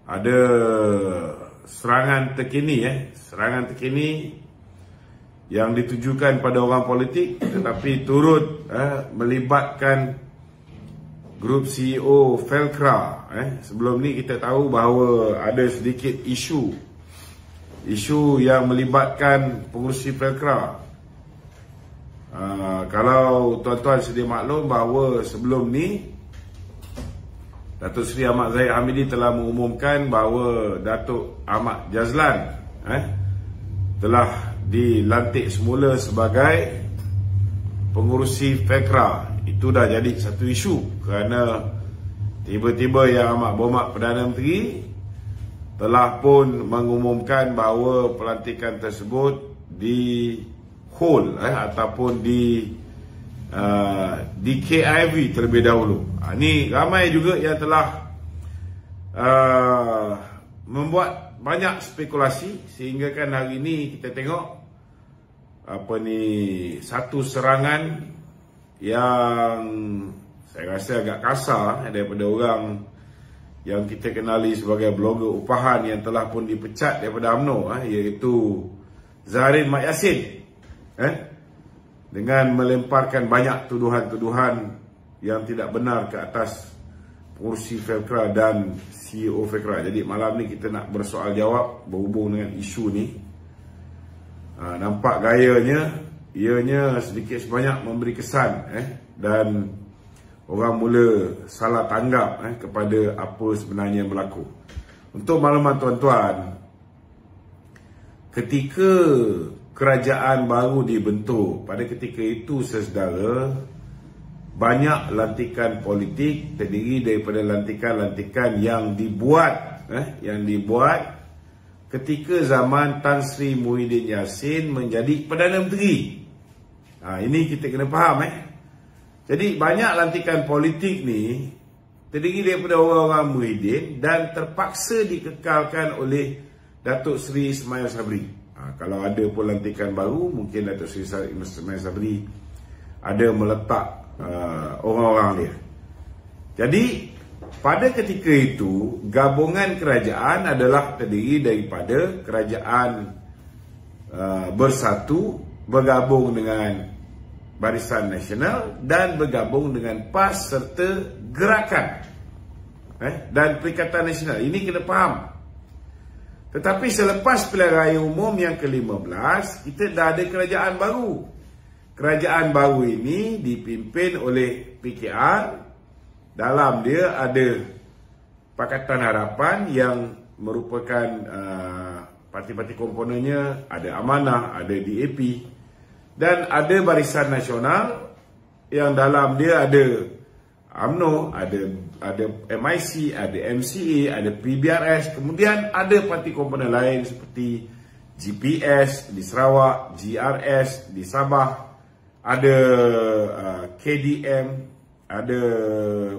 ada serangan terkini yang ditujukan pada orang politik tetapi turut melibatkan grup CEO Felcra. Sebelum ni kita tahu bahawa ada sedikit isu yang melibatkan pengurusi Felcra. Kalau tuan-tuan sedia maklum bahawa sebelum ni Datuk Seri Ahmad Zahid Hamidi telah mengumumkan bahawa Datuk Ahmad Jazlan telah dilantik semula sebagai pengurusi Felcra. Itu dah jadi satu isu kerana tiba-tiba Yang Amat Berhormat Perdana Menteri telah pun mengumumkan bahawa pelantikan tersebut di hold ataupun di KIV terlebih dahulu. Ini ramai juga yang telah membuat banyak spekulasi sehingga kan hari ini kita tengok satu serangan yang saya rasa agak kasar daripada orang yang kita kenali sebagai blogger upahan yang telah pun dipecat daripada UMNO, iaitu Zahrin Mat Yassin, dengan melemparkan banyak tuduhan-tuduhan yang tidak benar ke atas pengurusi Felcra dan CEO Felcra. Jadi malam ni kita nak bersoal jawab berhubung dengan isu ni. Nampak gayanya ianya sedikit sebanyak memberi kesan dan orang mula salah tanggap kepada apa sebenarnya yang berlaku. Untuk makluman tuan-tuan, ketika kerajaan baru dibentuk, pada ketika itu saudara, banyak lantikan politik terdiri daripada lantikan-lantikan yang dibuat ketika zaman Tan Sri Muhyiddin Yassin menjadi Perdana Menteri. Ini kita kena faham. Jadi banyak lantikan politik ni terdiri daripada orang-orang Muhyiddin dan terpaksa dikekalkan oleh Datuk Seri Ismail Sabri. Kalau ada pun lantikan baru, mungkin Datuk Seri Ismail Sabri ada meletak orang-orang dia. Jadi pada ketika itu, gabungan kerajaan adalah terdiri daripada kerajaan bersatu, bergabung dengan Barisan Nasional dan bergabung dengan PAS serta Gerakan dan Perikatan Nasional. Ini kena faham. Tetapi selepas pilihan raya umum yang ke-15, kita dah ada kerajaan baru. Kerajaan baru ini dipimpin oleh PKR. Dalam dia ada Pakatan Harapan yang merupakan parti-parti komponennya, ada Amanah, ada DAP, dan ada Barisan Nasional yang dalam dia ada UMNO, ada MIC, ada MCA, ada PBRS, kemudian ada parti komponen lain seperti GPS di Sarawak, GRS di Sabah, ada KDM, ada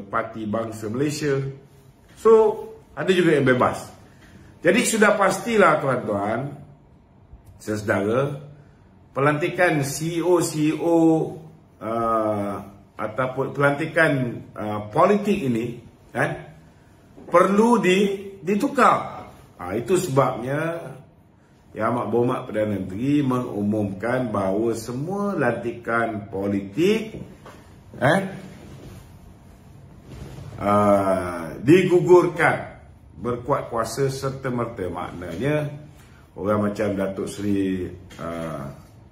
Parti Bangsa Malaysia. So, ada juga yang bebas. Jadi sudah pastilah tuan-tuan, saudara, pelantikan CEO ataupun pelantikan politik ini perlu ditukar. Itu sebabnya Yang Amat Berhormat Perdana Menteri mengumumkan bahawa semua lantikan politik digugurkan berkuat kuasa serta-merta. Maknanya orang macam Datuk Seri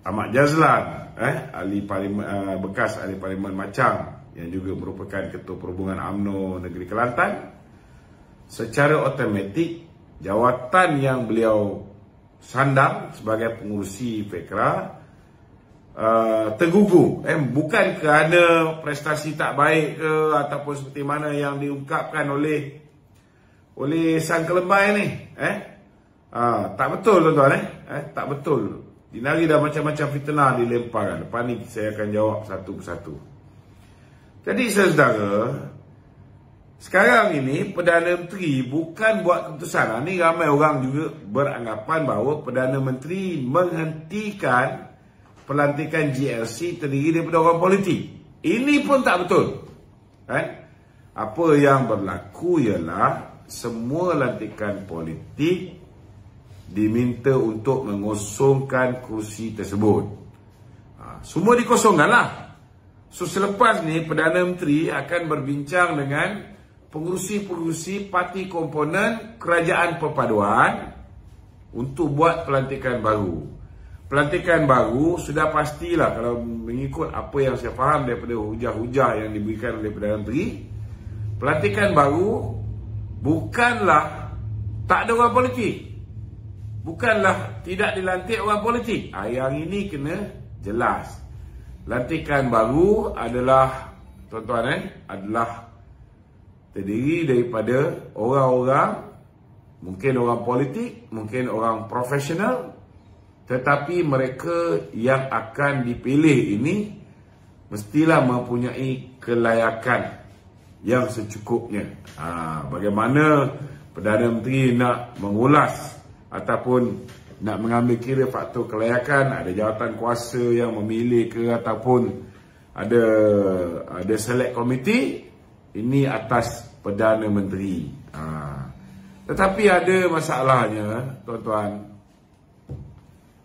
Ahmad Jazlan, ahli parlimen, bekas ahli parlimen Machang yang juga merupakan Ketua Perhubungan UMNO Negeri Kelantan, secara automatik jawatan yang beliau sandang sebagai pengurusi Felcra tergugur, bukan kerana prestasi tak baik ke ataupun seperti mana yang diungkapkan oleh sang kelembai ni. Tak betul tuan-tuan, tak betul. Di negeri dah macam-macam fitnah dilemparkan. Lepas ni saya akan jawab satu persatu. Jadi saudara, sekarang ini Perdana Menteri bukan buat keputusan. Ini ramai orang juga beranggapan bahawa Perdana Menteri menghentikan pelantikan GLC terdiri daripada orang politik. Ini pun tak betul. Apa yang berlaku ialah semua lantikan politik diminta untuk mengosongkan kursi tersebut. Semua dikosongkan lah. So selepas ni Perdana Menteri akan berbincang dengan pengurusi-pengurusi parti komponen kerajaan perpaduan untuk buat pelantikan baru. Pelantikan baru sudah pastilah, kalau mengikut apa yang saya faham daripada hujah-hujah yang diberikan oleh Perdana Menteri, pelantikan baru bukanlah tak ada orang politik, bukanlah tidak dilantik orang politik. Yang ini kena jelas. Lantikan baru adalah, tuan-tuan, adalah terdiri daripada orang-orang, mungkin orang politik, mungkin orang profesional, tetapi mereka yang akan dipilih ini mestilah mempunyai kelayakan yang secukupnya. Bagaimana Perdana Menteri nak mengulas ataupun nak mengambil kira faktor kelayakan, ada jawatan kuasa yang memilih ke ataupun ada select committee, ini atas Perdana Menteri. Tetapi ada masalahnya, tuan-tuan.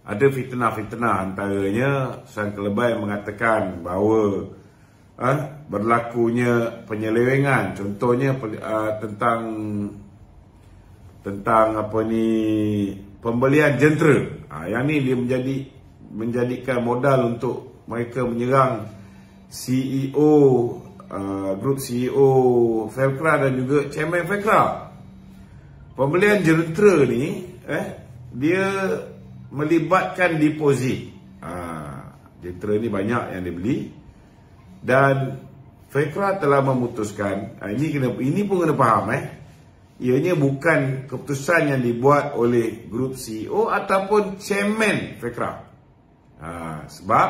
Ada fitnah-fitnah, antaranya Sang Kelebay mengatakan bahawa berlakunya penyelewengan, contohnya tentang apa ni, pembelian jentera. Yang ni dia menjadikan modal untuk mereka menyerang CEO, grup CEO Felcra dan juga Chairman Felcra. Pembelian jentera ni dia melibatkan deposit. Jentera ni banyak yang dibeli dan Felcra telah memutuskan, ini pun kena faham, ianya bukan keputusan yang dibuat oleh grup CEO ataupun Chairman Felcra. Sebab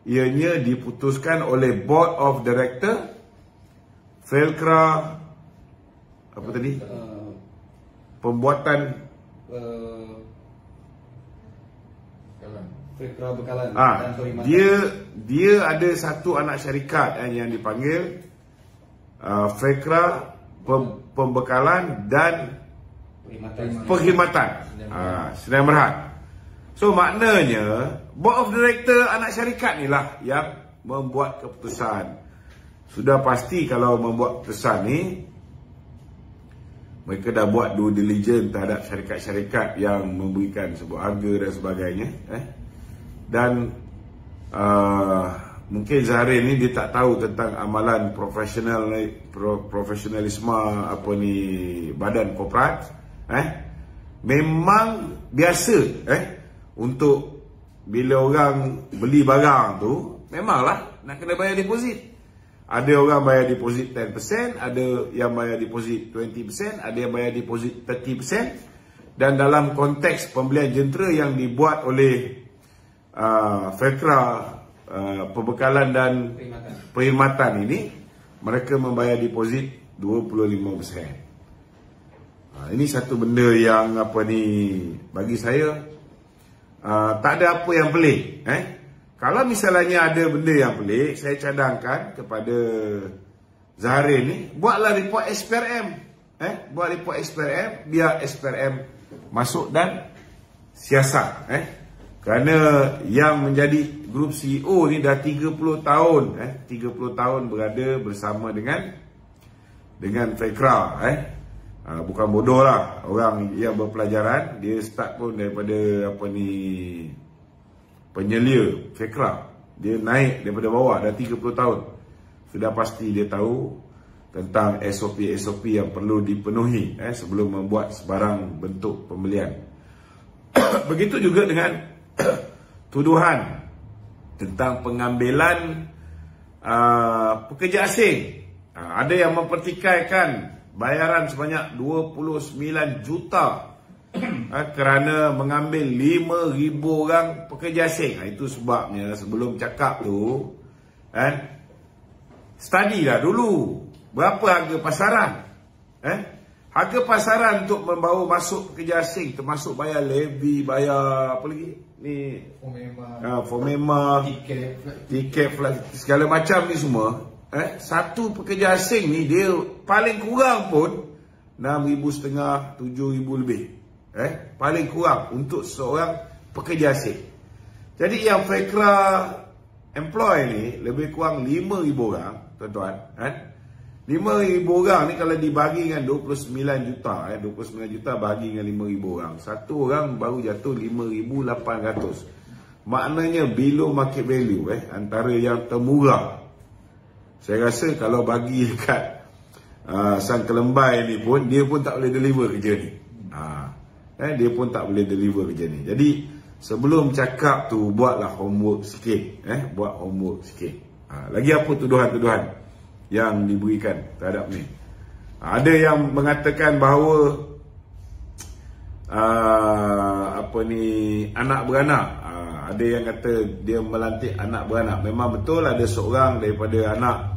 ianya diputuskan oleh Board of Director Felcra, apa tadi? Pembuatan Felcra Bekalan. Dia ada satu anak syarikat yang dipanggil Felcra Pembekalan dan Perkhidmatan Sdn Bhd. So maknanya Board of Director anak syarikat ni lah yang membuat keputusan. Sudah pasti kalau membuat keputusan ni, mereka dah buat due diligence terhadap syarikat-syarikat yang memberikan sebuah harga dan sebagainya. Dan mungkin Zahrin ni dia tak tahu tentang amalan profesionalisme apa ni badan korporat. Memang biasa untuk bila orang beli barang tu, memanglah nak kena bayar deposit. Ada orang bayar deposit 10%, ada yang bayar deposit 20%, ada yang bayar deposit 30%. Dan dalam konteks pembelian jentera yang dibuat oleh Felcra Pembekalan dan Perkhidmatan ini, mereka membayar deposit 25%. Ini satu benda yang bagi saya tak ada apa yang pelik. Kalau misalnya ada benda yang pelik, saya cadangkan kepada Zahrin ni, buatlah report SPRM. Buat report SPRM, biar SPRM masuk dan siasat. Kerana yang menjadi grup CEO ni dah 30 tahun. 30 tahun berada bersama dengan Felcra. Bukan bodoh lah orang yang berpelajaran. Dia start pun daripada penyelia Felcra. Dia naik daripada bawah dah 30 tahun. Sudah pasti dia tahu tentang SOP-SOP yang perlu dipenuhi sebelum membuat sebarang bentuk pembelian. Begitu juga dengan tuduhan tentang pengambilan pekerja asing. Ada yang mempertikaikan bayaran sebanyak 29 juta kerana mengambil 5,000 orang pekerja asing. Itu sebabnya sebelum cakap tu, study lah dulu berapa harga pasaran. Harga pasaran untuk membawa masuk pekerja asing, termasuk bayar levy, bayar apa lagi ni, Fomema, tiket flight, segala macam ni semua. Satu pekerja asing ni dia paling kurang pun 6,500, 7,000 lebih. Paling kurang untuk seorang pekerja asing. Jadi yang Fekra employ ni lebih kurang 5,000 orang, tuan-tuan. 5,000 orang ni kalau dibagi dengan 29 juta, 29 juta bagi dengan 5,000 orang. Satu orang baru jatuh 5,800. Maknanya below market value, antara yang termurah. Saya rasa kalau bagi dekat Sang Kelembai ni pun, dia pun tak boleh deliver kerja ni. Dia pun tak boleh deliver kerja ni. Jadi sebelum cakap tu, buatlah homework sikit. Buat homework sikit. Lagi apa tuduhan-tuduhan yang diberikan terhadap ni? Ada yang mengatakan bahawa anak beranak. Ada yang kata dia melantik anak beranak. Memang betul ada seorang daripada anak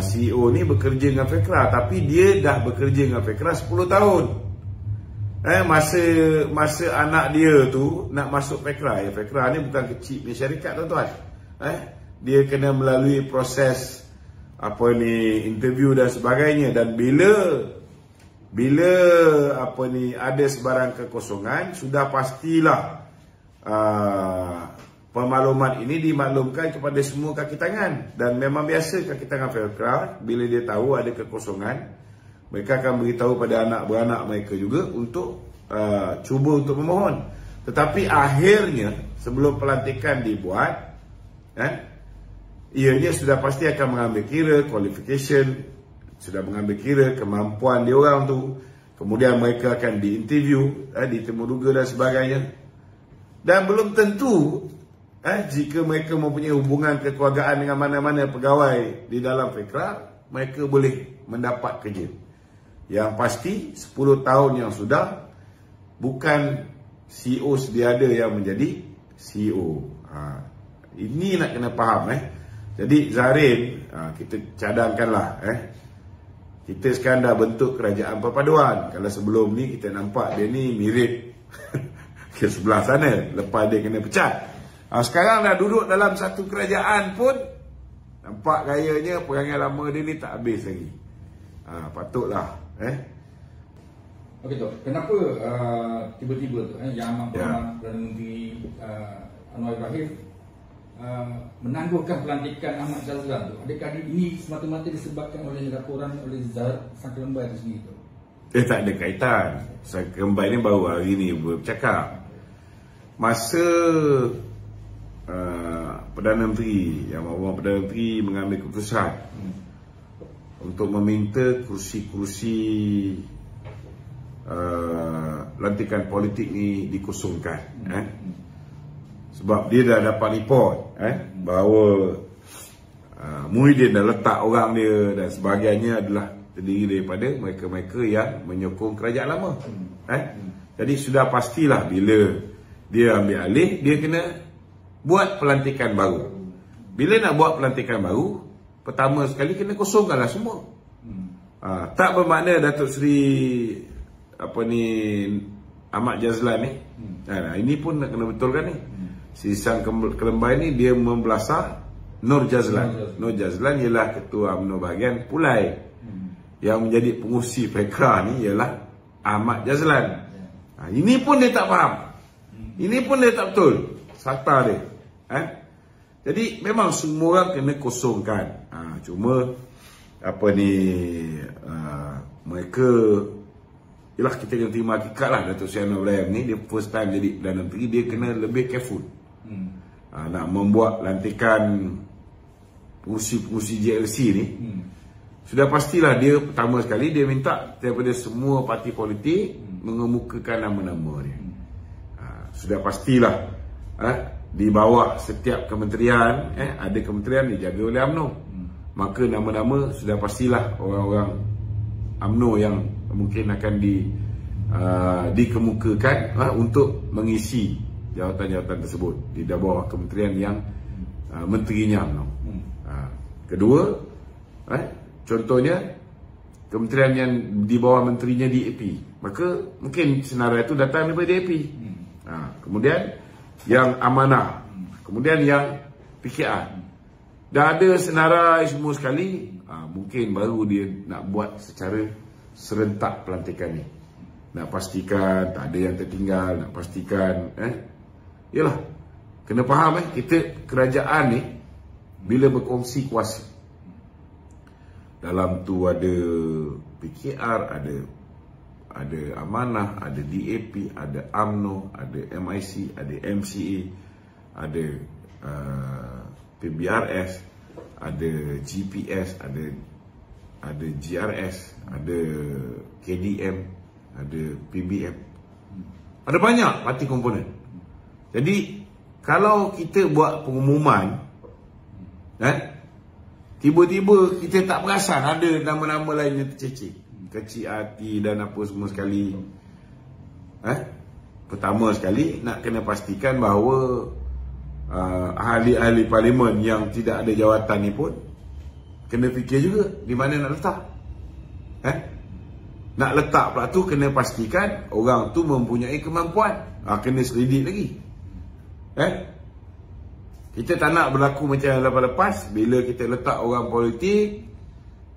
CEO ni bekerja dengan Fekra, tapi dia dah bekerja dengan Fekra 10 tahun. Masa anak dia tu nak masuk Fekra, Fekra ni bukan kecil punya syarikat, tuan-tuan. Dia kena melalui proses interview dan sebagainya, dan bila ada sebarang kekosongan, sudah pastilah pemakluman ini dimaklumkan kepada semua kaki tangan. Dan memang biasa kaki tangan Fekra, bila dia tahu ada kekosongan, mereka akan beritahu pada anak beranak mereka juga untuk cuba untuk memohon. Tetapi akhirnya sebelum pelantikan dibuat, ianya sudah pasti akan mengambil kira qualification, sudah mengambil kira kemampuan dia orang tu. Kemudian mereka akan diinterview, ditemuduga dan sebagainya. Dan belum tentu jika mereka mempunyai hubungan kekeluargaan dengan mana-mana pegawai di dalam Fekra, mereka boleh mendapat kerja. Yang pasti 10 tahun yang sudah, bukan CEO sedia ada yang menjadi CEO. Ini nak kena faham. Jadi Zahrin, kita cadangkanlah. Kita sekarang dah bentuk kerajaan perpaduan. Kalau sebelum ni kita nampak dia ni mirip ke sebelah sana, lepas dia kena pecat. Sekarang dah duduk dalam satu kerajaan pun, nampak gayanya perangai lama dia ni tak habis lagi. Patutlah. Okey tu, kenapa tiba-tiba tu yang amat berhormat Perdana Menteri Anwar Ibrahim menangguhkan pelantikan Ahmad Jazlan tu? Adakah ini semata-mata disebabkan oleh laporan oleh Sang Kelembai itu sendiri tu? Tak ada kaitan. Sang Kelembai ni baru hari ni bercakap. Masa Perdana Menteri, Perdana Menteri mengambil keputusan untuk meminta kursi-kursi lantikan politik ni dikosongkan. Sebab dia dah dapat report bahawa Muhyiddin dah letak orang dia dan sebagainya adalah terdiri daripada mereka-mereka yang menyokong kerajaan lama. Jadi sudah pastilah bila dia ambil alih, dia kena buat pelantikan baru. Bila nak buat pelantikan baru, pertama sekali kena kosongkanlah semua. Tak bermakna Datuk Seri Ahmad Jazlan ni. Ini pun nak kena betulkan ni. Si Sang Kelembai ni dia membelasah Nur Jazlan. Nur Jazlan ialah ketua UMNO bahagian Pulai. Yang menjadi pengurusi Fekra ni ialah Ahmad Jazlan. Ini pun dia tak faham. Ini pun dia tak betul fakta dia. Jadi memang semua orang kena kosongkan. Cuma mereka, yelah, kita kena terima hakikat lah. Datuk Seri Anwar Ibrahim ni, dia first time jadi Perdana Menteri, dia kena lebih careful. Nak membuat lantikan pengurusi JLC ni, sudah pastilah dia pertama sekali dia minta daripada semua parti politik mengemukakan nama-nama dia. Sudah pastilah di bawah setiap kementerian, ada kementerian dijaga oleh UMNO. Maka nama-nama sudah pastilah orang-orang UMNO yang mungkin akan dikemukakan untuk mengisi jawatan-jawatan tersebut di bawah kementerian yang menterinya UMNO. Kedua, contohnya kementerian yang di bawah menterinya DAP, maka mungkin senarai itu datang daripada DAP. Kemudian yang amanah, kemudian yang PKR. Dah ada senarai semua sekali, mungkin baru dia nak buat secara serentak pelantikan ni. Nak pastikan tak ada yang tertinggal, nak pastikan yalah, kena faham kita kerajaan ni bila berkongsi kuasa, dalam tu ada PKR, ada Amanah, ada DAP, ada UMNO, ada MIC, ada MCA, ada PBRS, ada GPS, ada GRS, ada KDM, ada PBM. Ada banyak parti komponen. Jadi kalau kita buat pengumuman, tiba-tiba kita tak perasan ada nama-nama lain yang tercecik, kecil hati dan apa semua sekali. Pertama sekali nak kena pastikan bahawa ahli-ahli parlimen yang tidak ada jawatan ni pun kena fikir juga di mana nak letak. Nak letak pula tu kena pastikan orang tu mempunyai kemampuan. Kena selidik lagi. Kita tak nak berlaku macam lepas-lepas. Bila kita letak orang politik,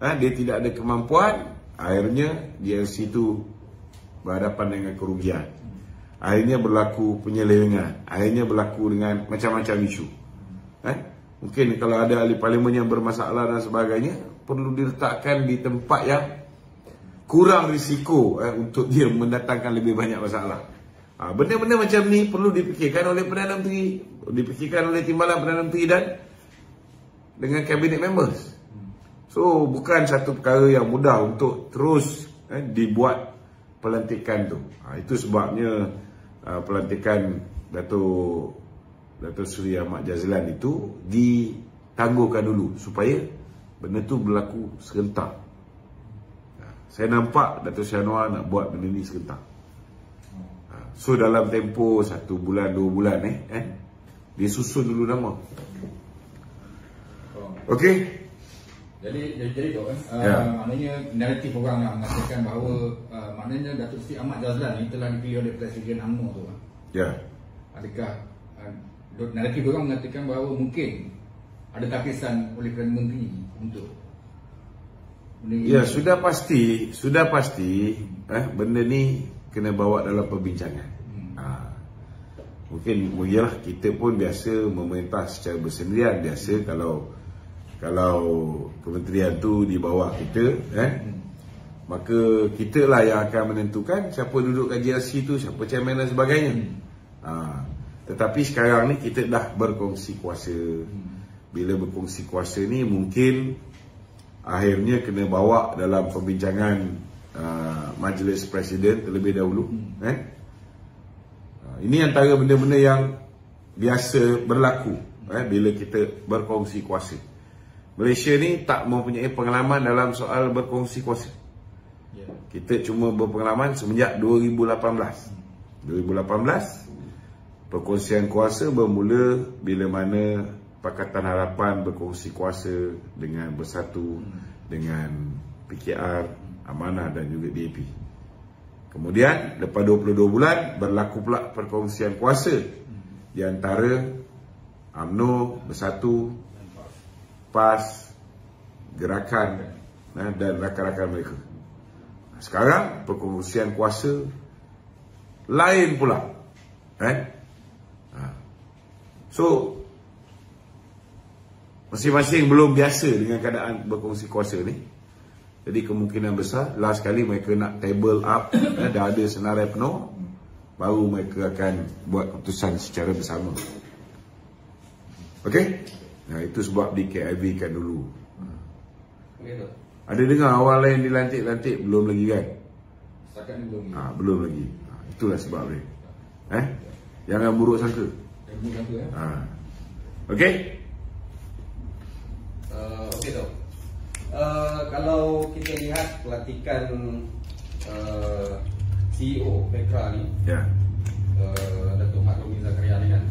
dia tidak ada kemampuan, akhirnya DLC tu berhadapan dengan kerugian. Akhirnya berlaku penyelewengan, akhirnya berlaku dengan macam-macam isu. Mungkin kalau ada ahli parlimen yang bermasalah dan sebagainya, perlu diletakkan di tempat yang kurang risiko untuk dia mendatangkan lebih banyak masalah. Benda-benda macam ni perlu dipikirkan oleh Perdana Menteri, dipikirkan oleh Timbalan Perdana Menteri dan dengan cabinet members. So bukan satu perkara yang mudah untuk terus dibuat pelantikan tu. Itu sebabnya pelantikan Dato' Seri Ahmad Jazlan itu ditangguhkan dulu supaya benda tu berlaku serentak. Saya nampak Dato' Syah Anwar nak buat benda ni serentak. So dalam tempoh 1 bulan 2 bulan dia susun dulu nama. Okey. Jadi tu maknanya naratif orang nak mengatakan bahawa maknanya Dato' Seri Ahmad Jazlan ni telah dipilih oleh Presiden UMNO tu. Ya. Adakah naratif orang mengatakan bahawa mungkin ada takisan oleh Perdana Menteri untuk sudah pasti benda ni kena bawa dalam perbincangan. Mungkin yalah, kita pun biasa memerintah secara bersendirian. Biasa kalau kementerian tu di bawah kita, maka kita lah yang akan menentukan siapa duduk kat GLC tu, siapa chairman dan sebagainya. Tetapi sekarang ni kita dah berkongsi kuasa. Bila berkongsi kuasa ni mungkin akhirnya kena bawa dalam perbincangan Majlis Presiden terlebih dahulu. Ini antara benda-benda yang biasa berlaku bila kita berkongsi kuasa. Malaysia ni tak mempunyai pengalaman dalam soal berkongsi kuasa. Kita cuma berpengalaman semenjak 2018. 2018 perkongsian kuasa bermula bila mana Pakatan Harapan berkongsi kuasa dengan Bersatu, dengan PKR, Amanah dan juga DAP. Kemudian lepas 22 bulan berlaku pula perkongsian kuasa di antara UMNO, Bersatu, PAS, Gerakan dan rakan-rakan mereka. Sekarang perkongsian kuasa lain pula. So masing-masing belum biasa dengan keadaan berkongsi kuasa ni. Jadi kemungkinan besar last kali mereka nak table up, dah ada senarai penuh, baru mereka akan buat keputusan secara bersama. Okey? Itu sebab di KIV kan dulu. Ada dengar awal lain dilantik-lantik, belum lagi kan? Setakat ni belum lagi. Belum lagi. Itulah sebab dia. Jangan buruk sangka. Okey? Okey tu. Kalau kita lihat pelantikan CEO Petra ni, Datuk Mat Roni Zakaria ni kan.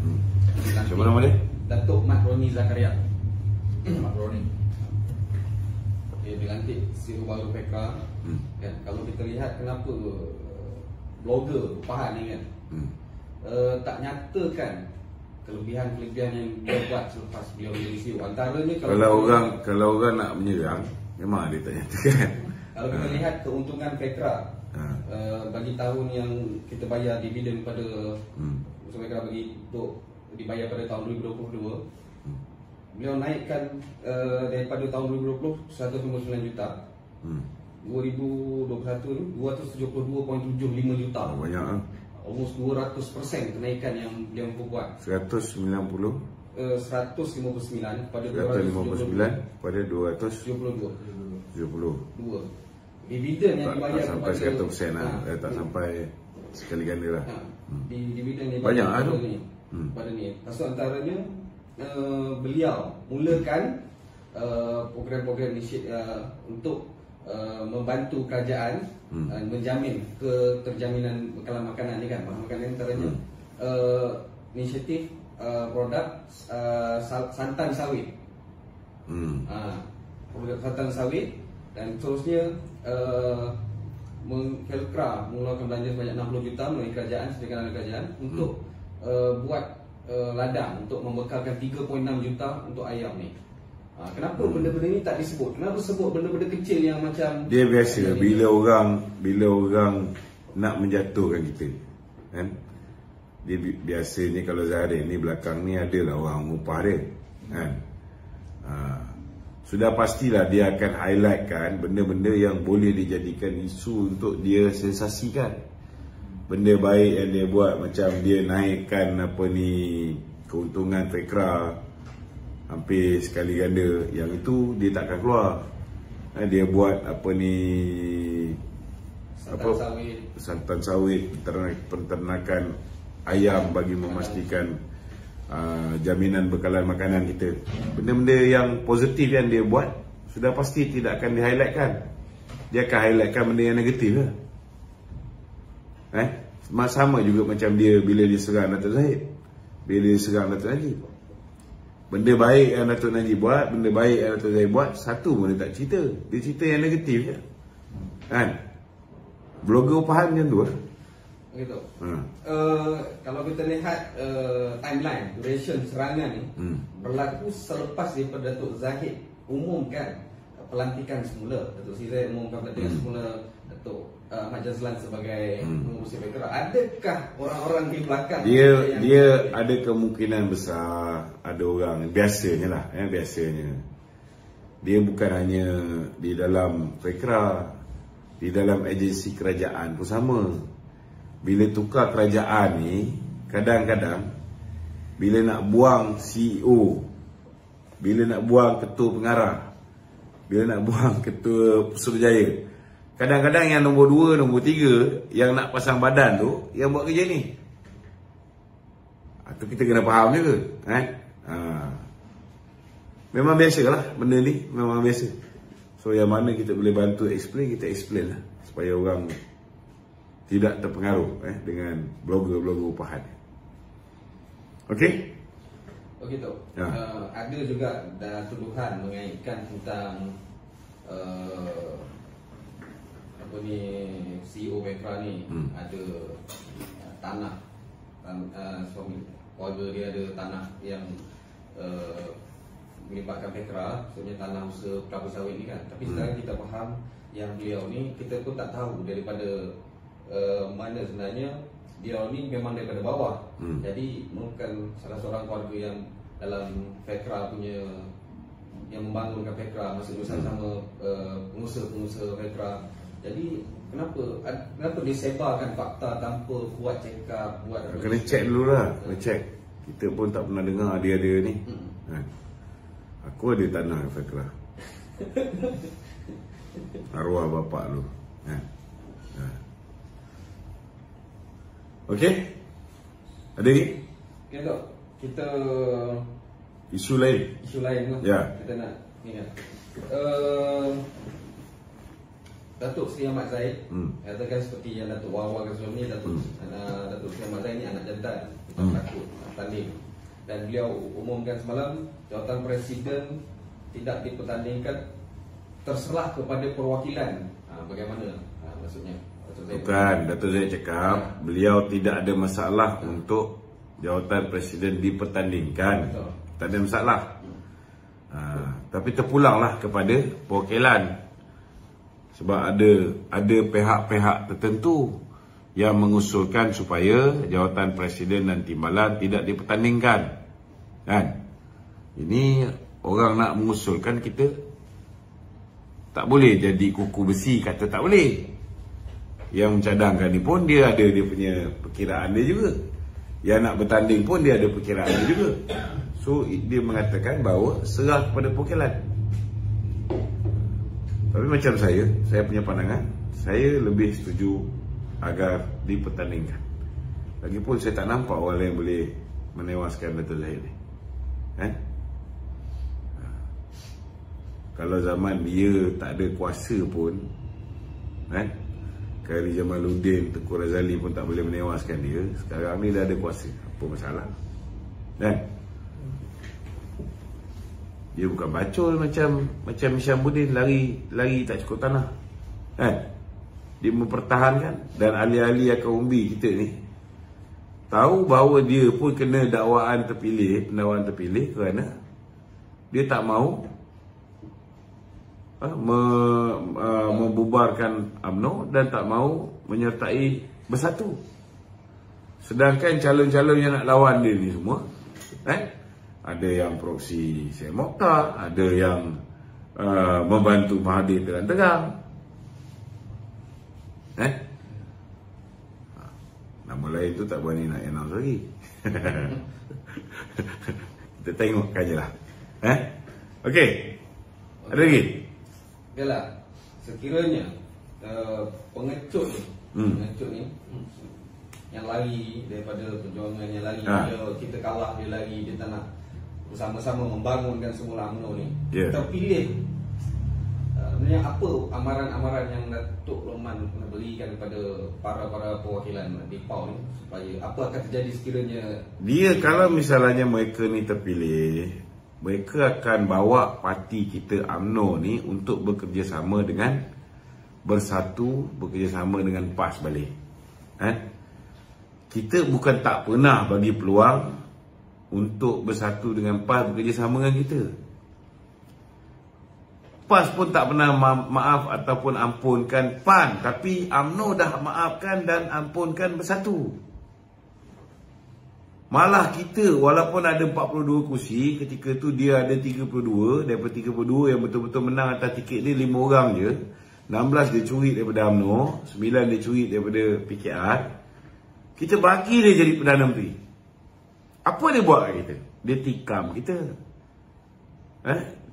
Siapa nama dia? Datuk Mat Roni Zakaria. Mat Roni. Dia dilantik CEO baru Petra. Kan, kalau kita lihat kenapa blogger Pahan ni kan tak nyatakan kelebihan-kelebihan yang dia buat selepas beliau jadi CEO. Antaranya kalau orang nak menyerang, memang dia tak nyatakan. Kalau kita lihat keuntungan Petra bagi tahun yang kita bayar dividen pada Petra bagi untuk dibayar pada tahun 2022, beliau naikkan daripada tahun 2020 159 juta. 2021 ni 272.75 juta. Banyak Almost 200% kenaikan yang beliau buat. 159 pada 259 pada 272. 270. Dividen yang dibayar tak sampai 100% lah. Tak sampai sekali ganda lah. Dividen yang banyak pada ni. Pada ni. Maksud antaranya beliau mulakan program-program untuk membantu kerajaan menjamin keterjaminan bekalan makanan ni kan. Bahan makanan antaranya inisiatif produk santan sawit. Produk santan sawit, dan seterusnya Felcra mengeluarkan belanja sebanyak 60 juta melalui kerajaan, sediakan oleh kerajaan untuk buat ladang untuk membekalkan 3.6 juta untuk ayam ni. Kenapa benda-benda ni tak disebut? Kenapa sebut benda-benda kecil yang macam dia biasa bila orang nak menjatuhkan kita, kan? Dia biasanya kalau Zahir ni belakang ni adalah orang upah dia, kan? Sudah pastilah dia akan highlightkan benda-benda yang boleh dijadikan isu untuk dia sensasikan. Benda baik yang dia buat, macam dia naikkan keuntungan Petra hampir sekali ganda, yang itu dia takkan keluar. Dia buat santan sawit, penternakan ayam bagi memastikan jaminan bekalan makanan kita. Benda-benda yang positif yang dia buat sudah pasti tidak akan di-highlightkan. Dia akan highlightkan benda yang negatif lah. Sama juga macam dia bila dia serang Datuk Zahid, bila dia serang Datuk Najib. Benda baik yang Datuk Najib buat, benda baik yang Datuk Zahid buat, satu pun dia tak cerita. Dia cerita yang negatif je, kan? Blogger upahan macam tu lah. Begitu. Kalau kita lihat timeline duration serangan ni berlaku selepas daripada Datuk Zahid umumkan pelantikan semula. Datuk Zahid umumkan pelantikan semula Datuk Ahmad Jazlan sebagai pengurusi Petra. Adakah orang-orang di belakang dia ada kemungkinan besar ada orang biasanya lah, biasanya dia bukan hanya di dalam Petra, di dalam agensi kerajaan pun sama. Bila tukar kerajaan ni, kadang-kadang bila nak buang CEO, bila nak buang ketua pengarah, bila nak buang ketua Pusurujaya, kadang-kadang yang nombor 2, nombor 3 yang nak pasang badan tu yang buat kerja ni. Itu kita kena faham juga, kan? Memang biasalah benda ni, memang biasa. So yang mana kita boleh bantu explain, kita explain lah, supaya orang tidak terpengaruh dengan blogger-blogger upahan. Okey? Begitu. Ada juga tuduhan mengaitkan tentang CEO Petra ni ada tanah, suami keluarga dia ada tanah yang melibatkan Petra, maksudnya tanah usaha kelapa sawit ni kan. Tapi sekarang kita faham yang beliau ni, kita pun tak tahu daripada mana sebenarnya dia ni memang daripada bawah. Jadi bukan salah seorang keluarga yang dalam Petra punya, yang membangunkan Petra, masih bersama pengusaha-pengusaha Petra. Jadi kenapa disebarkan fakta tanpa buat check up, buat kena check dulu lah, kena check. Kita pun tak pernah dengar dia ni. Aku ada tanah Petra. Arwah bapak lu. Okey? Ada lagi? Okay, Dok. Kita isu lain lah. Ya. Kita nak ingat Datuk Seri Ahmad Zahid katakan seperti yang Datuk Wawa kata sebelum ni, Datuk Seri Ahmad Zahid ni anak jantan, kita takut tanding. Dan beliau umumkan semalam jawatan Presiden tidak dipertandingkan, terserah kepada perwakilan. Bagaimana maksudnya? Bukan, Datuk Zahid cakap beliau tidak ada masalah untuk jawatan Presiden dipertandingkan. Betul. Tak ada masalah. Tapi terpulanglah kepada perwakilan. Sebab ada pihak-pihak tertentu yang mengusulkan supaya jawatan presiden dan timbalan tidak dipertandingkan. Kan? Ini orang nak mengusulkan, kita tak boleh jadi kuku besi kata tak boleh. Yang mencadangkan ni pun dia ada dia punya perkiraan dia juga. Yang nak bertanding pun dia ada perkiraan dia juga. So dia mengatakan bahawa serah kepada perwakilan. Tapi macam saya punya pandangan, saya lebih setuju agar dipertandingkan. Lagipun saya tak nampak orang lain boleh menewaskan Dato' Zahid ni. Kalau zaman dia tak ada kuasa pun, Khairi Jamaluddin, Tengku Razali pun tak boleh menewaskan dia. Sekarang ni dah ada kuasa. Apa masalah? Dia bukan bacol macam Syambuddin lari tak cukup tanah. Dia mempertahankan. Dan ahli-ahli akal umbi kita ni tahu bahawa dia pun kena pendakwaan terpilih kerana dia tak mahu membubarkan UMNO dan tak mahu menyertai Bersatu. Sedangkan calon-calon yang nak lawan dia ni semua, ada yang proksi Syed Mokhtar, ada yang membantu Mahathir terang-terang. Nama lain tu tak berani nak announce lagi. Kita tengokkan je lah. Okey. Ada lagi? Yalah, sekiranya pengecut ni yang lari daripada perjuangan, yang lari kita kalah, dia lari, dia tak nak bersama-sama membangunkan semula UMNO ni, terpilih. Sebenarnya apa amaran-amaran yang Datuk Loman nak berikan kepada para perwakilan di PAU ni, supaya apa akan terjadi sekiranya dia, kalau misalnya mereka ni terpilih, mereka akan bawa parti kita UMNO ni untuk bekerjasama dengan Bersatu, bekerjasama dengan PAS balik. Kita bukan tak pernah bagi peluang untuk Bersatu dengan PAS bekerjasama dengan kita. PAS pun tak pernah maaf ataupun ampunkan PAN, tapi UMNO dah maafkan dan ampunkan Bersatu. Malah kita, walaupun ada 42 kursi, ketika tu dia ada 32, daripada 32 yang betul-betul menang atas tiket ni 5 orang je. 16 dia curi daripada UMNO, 9 dia curi daripada PKR. Kita bagi dia jadi Perdana Menteri. Apa dia buat kat kita? Dia tikam kita.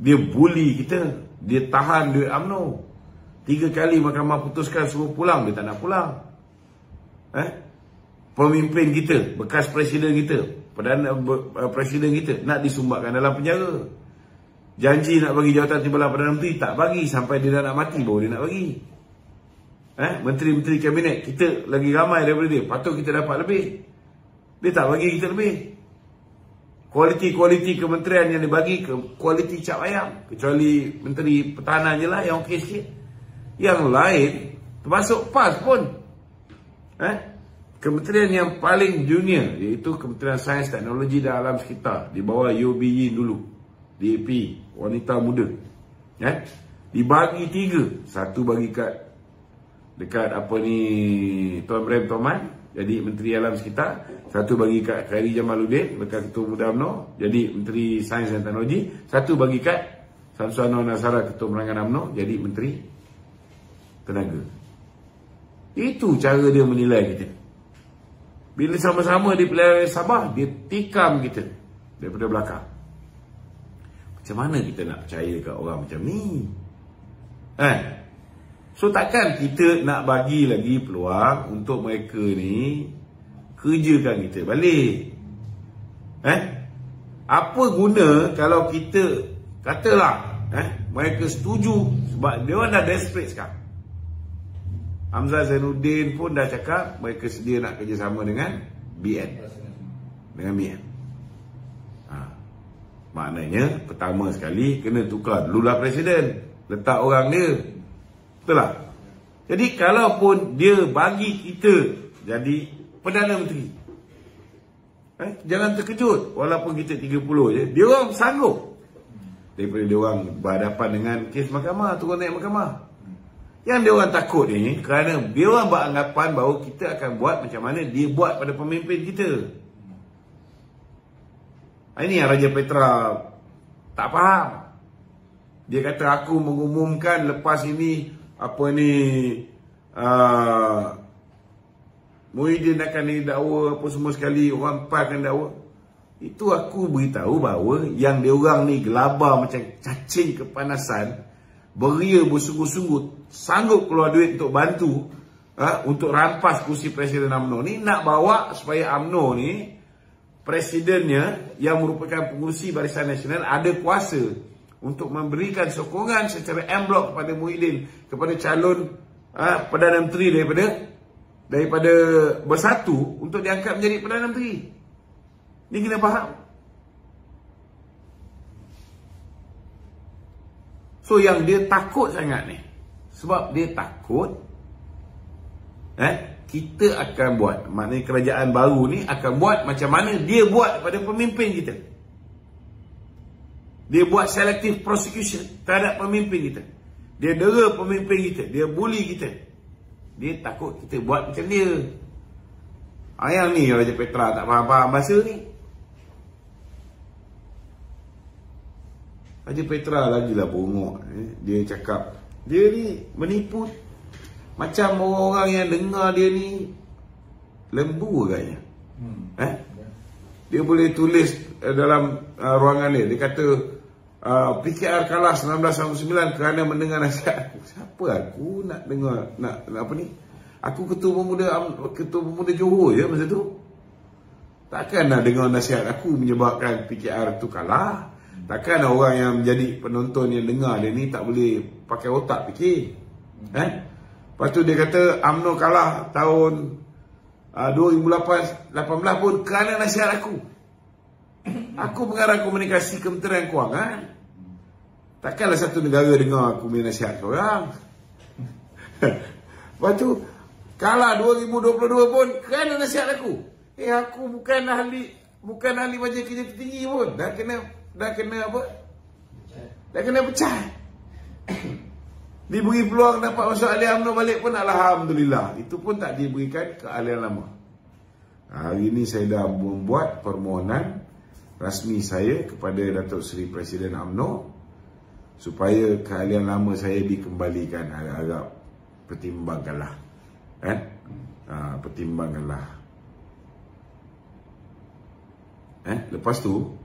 Dia bully kita. Dia tahan duit UMNO. 3 kali mahkamah putuskan suruh pulang, dia tak nak pulang. Pemimpin kita, bekas presiden kita, presiden kita nak disumbatkan dalam penjara. Janji nak bagi jawatan timbalan Perdana Menteri, tak bagi. Sampai dia dah nak mati baru dia nak bagi. Menteri-menteri kabinet kita lagi ramai daripada dia, patut kita dapat lebih. Dia tak bagi kita lebih. Kualiti kementerian yang dibagi ke kualiti cap ayam, kecuali Menteri Pertahanan je lah yang okey sikit. Yang lain, termasuk PAS pun, kementerian yang paling junior, iaitu Kementerian Sains, Teknologi dan Alam Sekitar, di bawah UBY dulu, DAP, wanita muda, dibagi 3. Satu bagi dekat apa ni, Tuan Ibrahim Toman jadi Menteri Alam Sekitar. Satu bagi kat Khairi Jamaluddin, bekas Ketua Muda UMNO, jadi Menteri Sains dan Teknologi. Satu bagi kat Samsuan Nasara, Ketua Penerangan UMNO, jadi Menteri Tenaga. Itu cara dia menilai kita. Bila sama-sama di Pilihan Sabah, dia tikam kita daripada belakang. Macam mana kita nak percaya kat orang macam ni? So takkan kita nak bagi lagi peluang untuk mereka ni kerjakan kita balik? Apa guna kalau kita katalah mereka setuju, sebab dia orang dah desperate sekarang. Hamzah Zainuddin pun dah cakap mereka sedia nak kerjasama dengan BN. Dengan BN. Maknanya pertama sekali kena tukar dululah presiden, letak orang dia. Betul tak? Jadi kalaupun dia bagi kita jadi Perdana Menteri, jangan terkejut. Walaupun kita 30 je, dia orang sanggup. Daripada dia orang berhadapan dengan kes mahkamah, turun naik mahkamah. Yang dia orang takut ni kerana dia orang beranggapan bahawa kita akan buat macam mana dia buat pada pemimpin kita. Ini yang Raja Petra tak faham. Dia kata aku mengumumkan lepas ini apa ni Muhyiddin akan didakwa apa semua sekali, orang PAS akan dakwa. Itu aku beritahu bahawa yang dia orang ni gelabah macam cacing kepanasan, beria bersungguh-sungguh, sanggup keluar duit untuk bantu untuk rampas kursi Presiden UMNO ni, nak bawa supaya UMNO ni presidennya yang merupakan pengurusi Barisan Nasional ada kuasa untuk memberikan sokongan secara en blok kepada Muhyiddin, kepada calon Perdana Menteri daripada Bersatu untuk diangkat menjadi Perdana Menteri. Ni kena faham. So yang dia takut sangat ni, sebab dia takut kita akan buat, maknanya kerajaan baru ni akan buat macam mana dia buat pada pemimpin kita. Dia buat selective prosecution terhadap pemimpin kita. Dia dera pemimpin kita, dia bully kita. Dia takut kita buat macam dia. Yang ni Raja Petra tak faham-faham bahasa ni. Raja Petra lagilah bongok. Dia cakap dia ni menipu. Macam orang-orang yang dengar dia ni lembu agaknya. Dia boleh tulis dalam ruangan dia. Dia kata PKR kalah 1999 kerana mendengar nasihat aku. Siapa aku nak dengar nak apa ni? Aku ketua pemuda Johor je masa tu. Takkan nak dengar nasihat aku menyebabkan PKR tu kalah. Takkan orang yang menjadi penonton yang dengar dia ni tak boleh pakai otak fikir. Lepas tu dia kata UMNO kalah tahun 2018 pun kerana nasihat aku. Aku pengarah komunikasi Kementerian Kewangan. Takkanlah satu negara dengar aku punya nasihat korang. Lepas tu kalah 2022 pun kerana nasihat aku. Aku bukan ahli majlis kerja tertinggi pun. Dah kena apa? Dah kena pecat. Diberi peluang dapat masuk ahli UMNO balik pun alhamdulillah. Itu pun tak diberikan keahlian lama. Hari ini saya dah membuat permohonan rasmi saya kepada Datuk Seri Presiden UMNO supaya keahlian lama saya dikembalikan. Agak pertimbangkanlah. Pertimbangkanlah. Lepas tu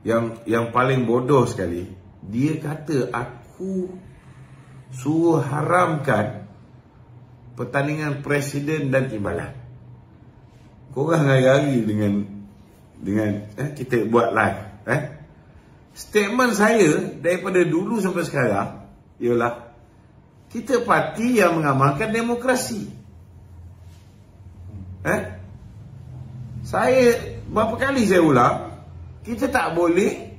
yang paling bodoh sekali, dia kata aku suruh haramkan pertandingan presiden dan timbalan. Korang hari-hari dengan kita buat live. Statement saya daripada dulu sampai sekarang ialah kita parti yang mengamalkan demokrasi. Saya berapa kali saya ulang, kita tak boleh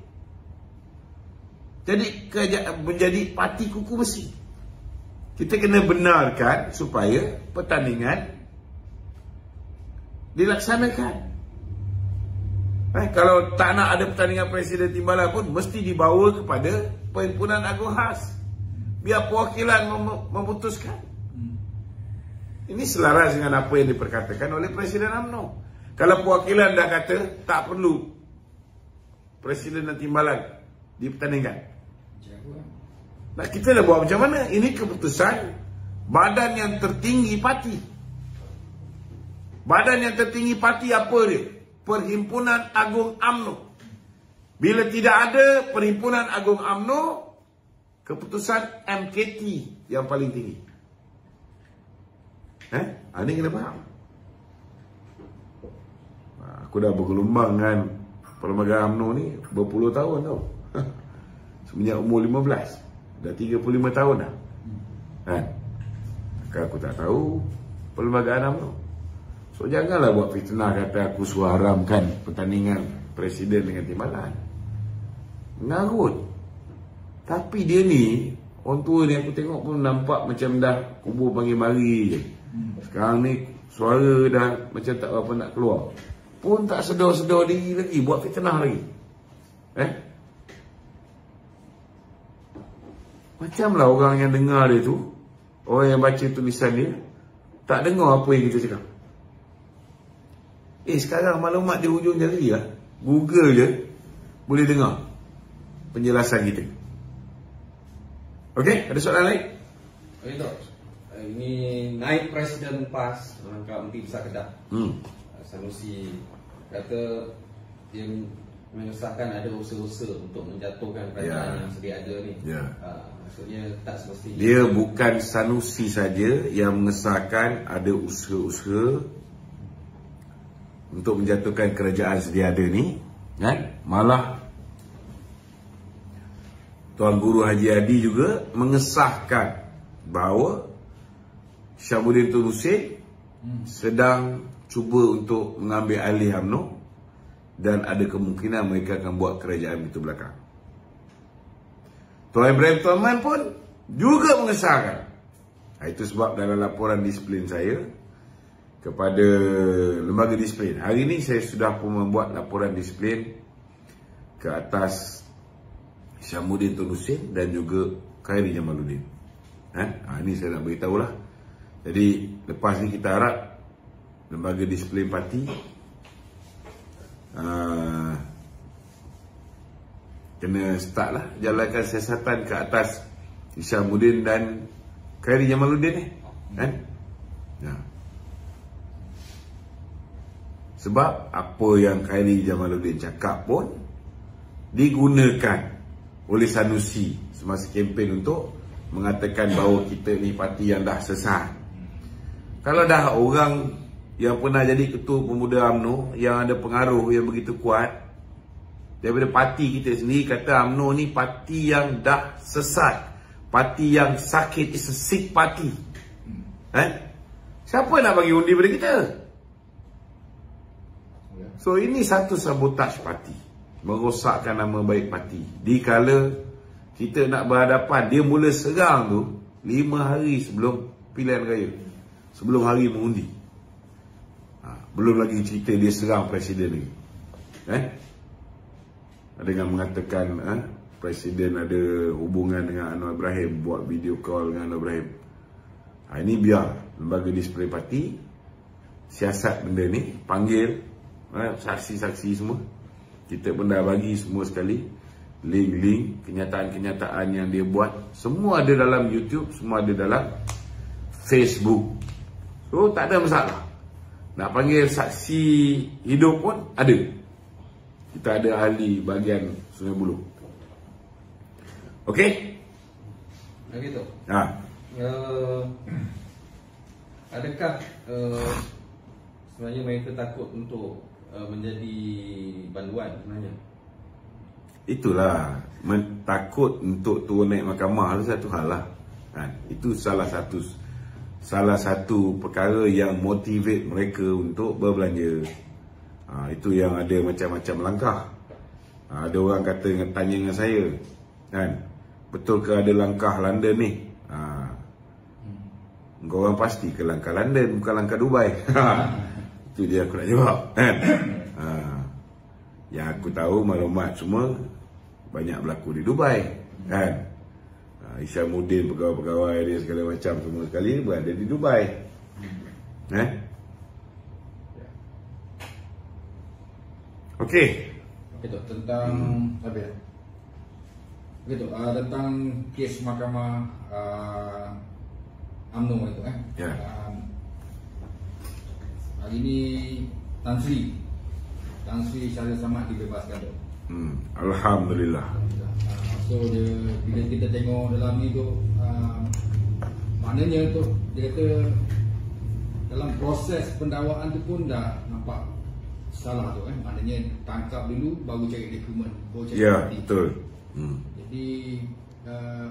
menjadi parti kuku besi. Kita kena benarkan supaya pertandingan dilaksanakan. Kalau tak nak ada pertandingan presiden timbalan pun mesti dibawa kepada Perhimpunan Agung Khas. Biar perwakilan memutuskan. Ini selaras dengan apa yang diperkatakan oleh Presiden UMNO. Kalau perwakilan dah kata tak perlu presiden dan timbalan dipertandingkan, nah, kita dah buat macam mana? Ini keputusan badan yang tertinggi parti. Badan yang tertinggi parti apa dia? Perhimpunan Agung UMNO. Bila tidak ada Perhimpunan Agung UMNO, keputusan MKT yang paling tinggi. Ini kena faham. Aku dah bergelumbang dengan perlembagaan UMNO ni berpuluh tahun tau. Semenjak umur 15. Dah 35 tahun dah. Aku tak tahu perlembagaan UMNO. So janganlah buat fitnah kata aku suruh haramkan pertandingan presiden dengan timbalan. Ngarut. Tapi dia ni, orang tua ni aku tengok pun nampak macam dah kubur panggil mari je. Sekarang ni suara dah macam tak apa nak keluar. Pun tak sedar-sedar diri lagi, buat fitnah lagi. Macamlah orang yang dengar dia tu orang yang baca tulisan dia tak dengar apa yang kita cakap. Sekarang maklumat di hujung jari lah, Google je boleh dengar penjelasan kita. Okey, ada soalan lain? Okey, Dok. Ini naik Presiden PAS Langkah Menteri Besar Kedah. Sanusi kata dia mengesahkan ada usaha-usaha untuk menjatuhkan kerajaan yang sedia ada ni. Maksudnya tak semestinya. Dia bukan Sanusi saja yang mengesahkan ada usaha-usaha untuk menjatuhkan kerajaan sedia ada ni, kan? Malah Tuan Guru Haji Hadi juga mengesahkan bahawa Syahbudin Tun Hussein sedang cuba untuk mengambil alih UMNO dan ada kemungkinan mereka akan buat kerajaan itu belakang. Tuan Ibrahim Tuan Man pun juga mengesahkan. Itu sebab dalam laporan disiplin saya kepada lembaga disiplin, hari ini saya sudah pun membuat laporan disiplin ke atas Syahbudin Tun Hussein dan juga Khairi Jamaluddin. Ini saya nak beritahu lah. Jadi lepas ni kita harap lembaga disiplin parti kena start lah jalankan siasatan ke atas Syahbudin dan Khairi Jamaluddin ni, kan? Sebab apa yang Khairi Jamaluddin cakap pun digunakan oleh Sanusi semasa kempen untuk mengatakan bahawa kita ni parti yang dah sesat. Kalau dah orang yang pernah jadi ketua pemuda UMNO yang ada pengaruh yang begitu kuat daripada parti kita sendiri kata UMNO ni parti yang dah sesat, parti yang sakit, is a sick party, siapa nak bagi undi pada kita? So ini satu sabotaj parti, merosakkan nama baik parti. Dikala kita nak berhadapan, dia mula serang tu 5 hari sebelum pilihan raya, sebelum hari mengundi. Belum lagi cerita dia serang presiden lagi, dengan mengatakan presiden ada hubungan dengan Anwar Ibrahim, buat video call dengan Anwar Ibrahim. Ini biar lembaga disiplin parti siasat benda ni, panggil saksi-saksi semua. Kita pun dah bagi semua sekali link-link kenyataan-kenyataan yang dia buat, semua ada dalam YouTube, semua ada dalam Facebook. So tak ada masalah. Nak panggil saksi hidup pun ada. Kita ada ahli bahagian Sungai Buloh. Okey? Begitu. Adakah sebenarnya mereka takut untuk menjadi banduan sebenarnya? Itulah, takut untuk turun naik mahkamah itu satu hal lah, itu salah satu perkara yang motivate mereka untuk berbelanja. Itu yang ada macam-macam langkah. Ada orang kata, tanya dengan saya, betul ke ada langkah London ni? Engkau orang pasti ke langkah London, bukan langkah Dubai. Itu dia aku nak jawab, yang aku tahu maklumat semua banyak berlaku di Dubai, Syahbudin, pegawai-pegawai dia segala macam semua sekali berada di Dubai. Okey. Okey, tentang tentang kes mahkamah UMNO itu, hari ini Tan Sri Syahrir Samad dibebaskan, tu. Alhamdulillah. So bila kita tengok dalam ni tu, maknanya tu dia kata dalam proses pendakwaan tu pun dah nampak salah tu, maknanya tangkap dulu baru cari dokumen, baru cari bukti. Betul. Jadi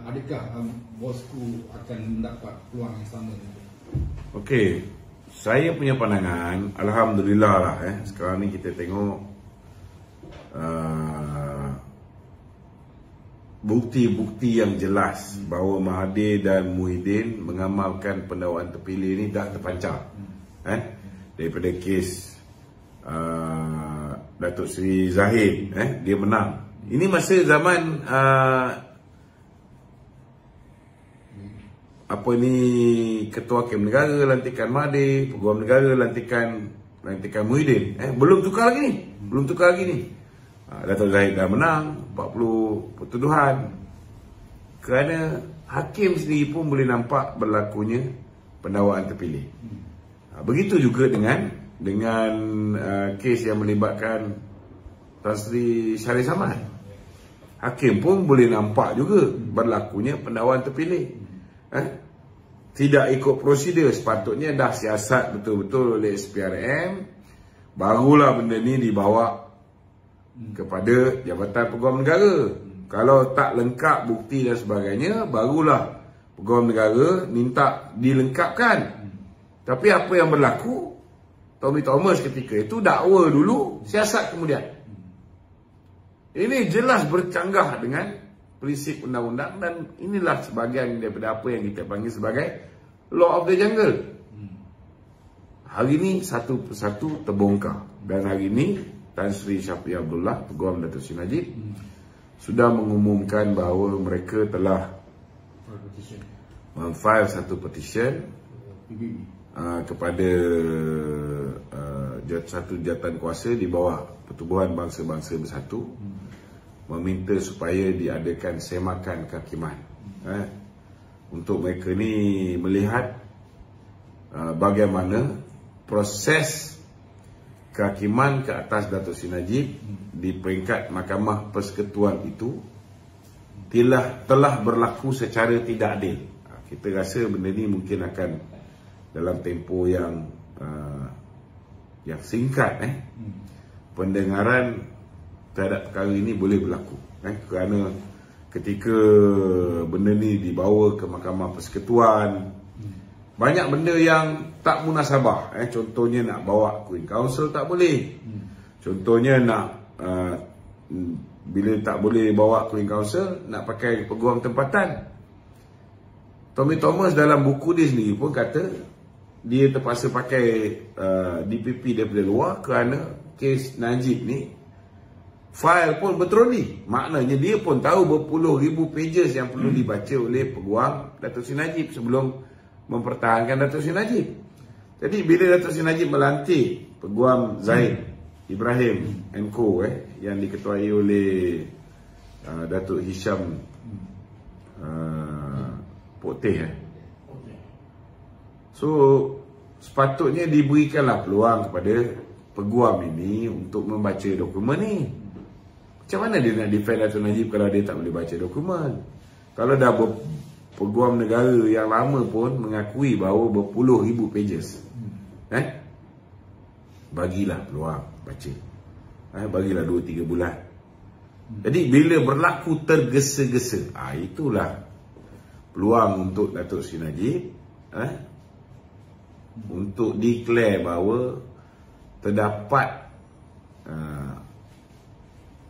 adakah bosku akan mendapat peluang yang sama? Okey, saya punya pandangan, alhamdulillah lah, sekarang ni kita tengok bukti-bukti yang jelas bahawa Mahathir dan Muhyiddin mengamalkan pendakwaan terpilih ni dah terpancar, daripada kes Datuk Seri Zahid, dia menang. Ini masa zaman Ketua Kem Negara lantikan Mahathir, Peguam Negara lantikan Muhyiddin. Belum tukar lagi ni. Datuk Zahid dah menang 40 pertuduhan. Kerana hakim sendiri pun boleh nampak berlakunya pendakwaan terpilih. Begitu juga dengan kes yang melibatkan Tan Sri Sharice Hamad. Hakim pun boleh nampak juga berlakunya pendakwaan terpilih. Tidak ikut prosedur, sepatutnya dah siasat betul-betul oleh SPRM, barulah benda ni dibawa kepada Jabatan Peguam Negara. Kalau tak lengkap bukti dan sebagainya, barulah Peguam Negara minta dilengkapkan. Tapi apa yang berlaku, Tommy Thomas ketika itu dakwa dulu, siasat kemudian. Ini jelas bercanggah dengan prinsip undang-undang, dan inilah sebahagian daripada apa yang kita panggil sebagai law of the jungle. Hari ini satu persatu terbongkar, dan hari ini Tan Sri Shafie Abdullah, Peguam Datuk Seri Najib, sudah mengumumkan bahawa mereka telah memfile satu petition kepada satu jawatan kuasa di bawah Pertubuhan Bangsa-Bangsa Bersatu, meminta supaya diadakan semakan kehakiman. Untuk mereka ni melihat bagaimana proses kehakiman ke atas Datuk Seri Najib di peringkat Mahkamah Persekutuan itu telah berlaku secara tidak adil. Kita rasa benda ni mungkin akan dalam tempoh yang singkat pendengaran terhadap perkara ini boleh berlaku, kerana ketika benda ni dibawa ke Mahkamah Persekutuan, banyak benda yang tak munasabah. Contohnya nak bawa Queen Council tak boleh. Contohnya bila tak boleh bawa Queen Council, nak pakai peguam tempatan. Tommy Thomas dalam buku dia sendiri pun kata dia terpaksa pakai DPP daripada luar kerana kes Najib ni file pun berteroli. Maknanya dia pun tahu berpuluh ribu pages yang perlu dibaca oleh peguam Datuk Seri Najib sebelum mempertahankan Datuk Seri Najib. Jadi bila Datuk Seri Najib melantik Peguam Zahid Ibrahim & Co yang diketuai oleh Datuk Hisham Pokteh, so sepatutnya diberikanlah peluang kepada peguam ini untuk membaca dokumen ni. Macam mana dia nak defend Datuk Najib kalau dia tak boleh baca dokumen? Kalau dah peguam negara yang lama pun mengakui bahawa berpuluh ribu pages, bagilah peluang baca, bagilah 2-3 bulan. Jadi bila berlaku tergesa-gesa, itulah peluang untuk Datuk Seri Najib untuk declare bahawa terdapat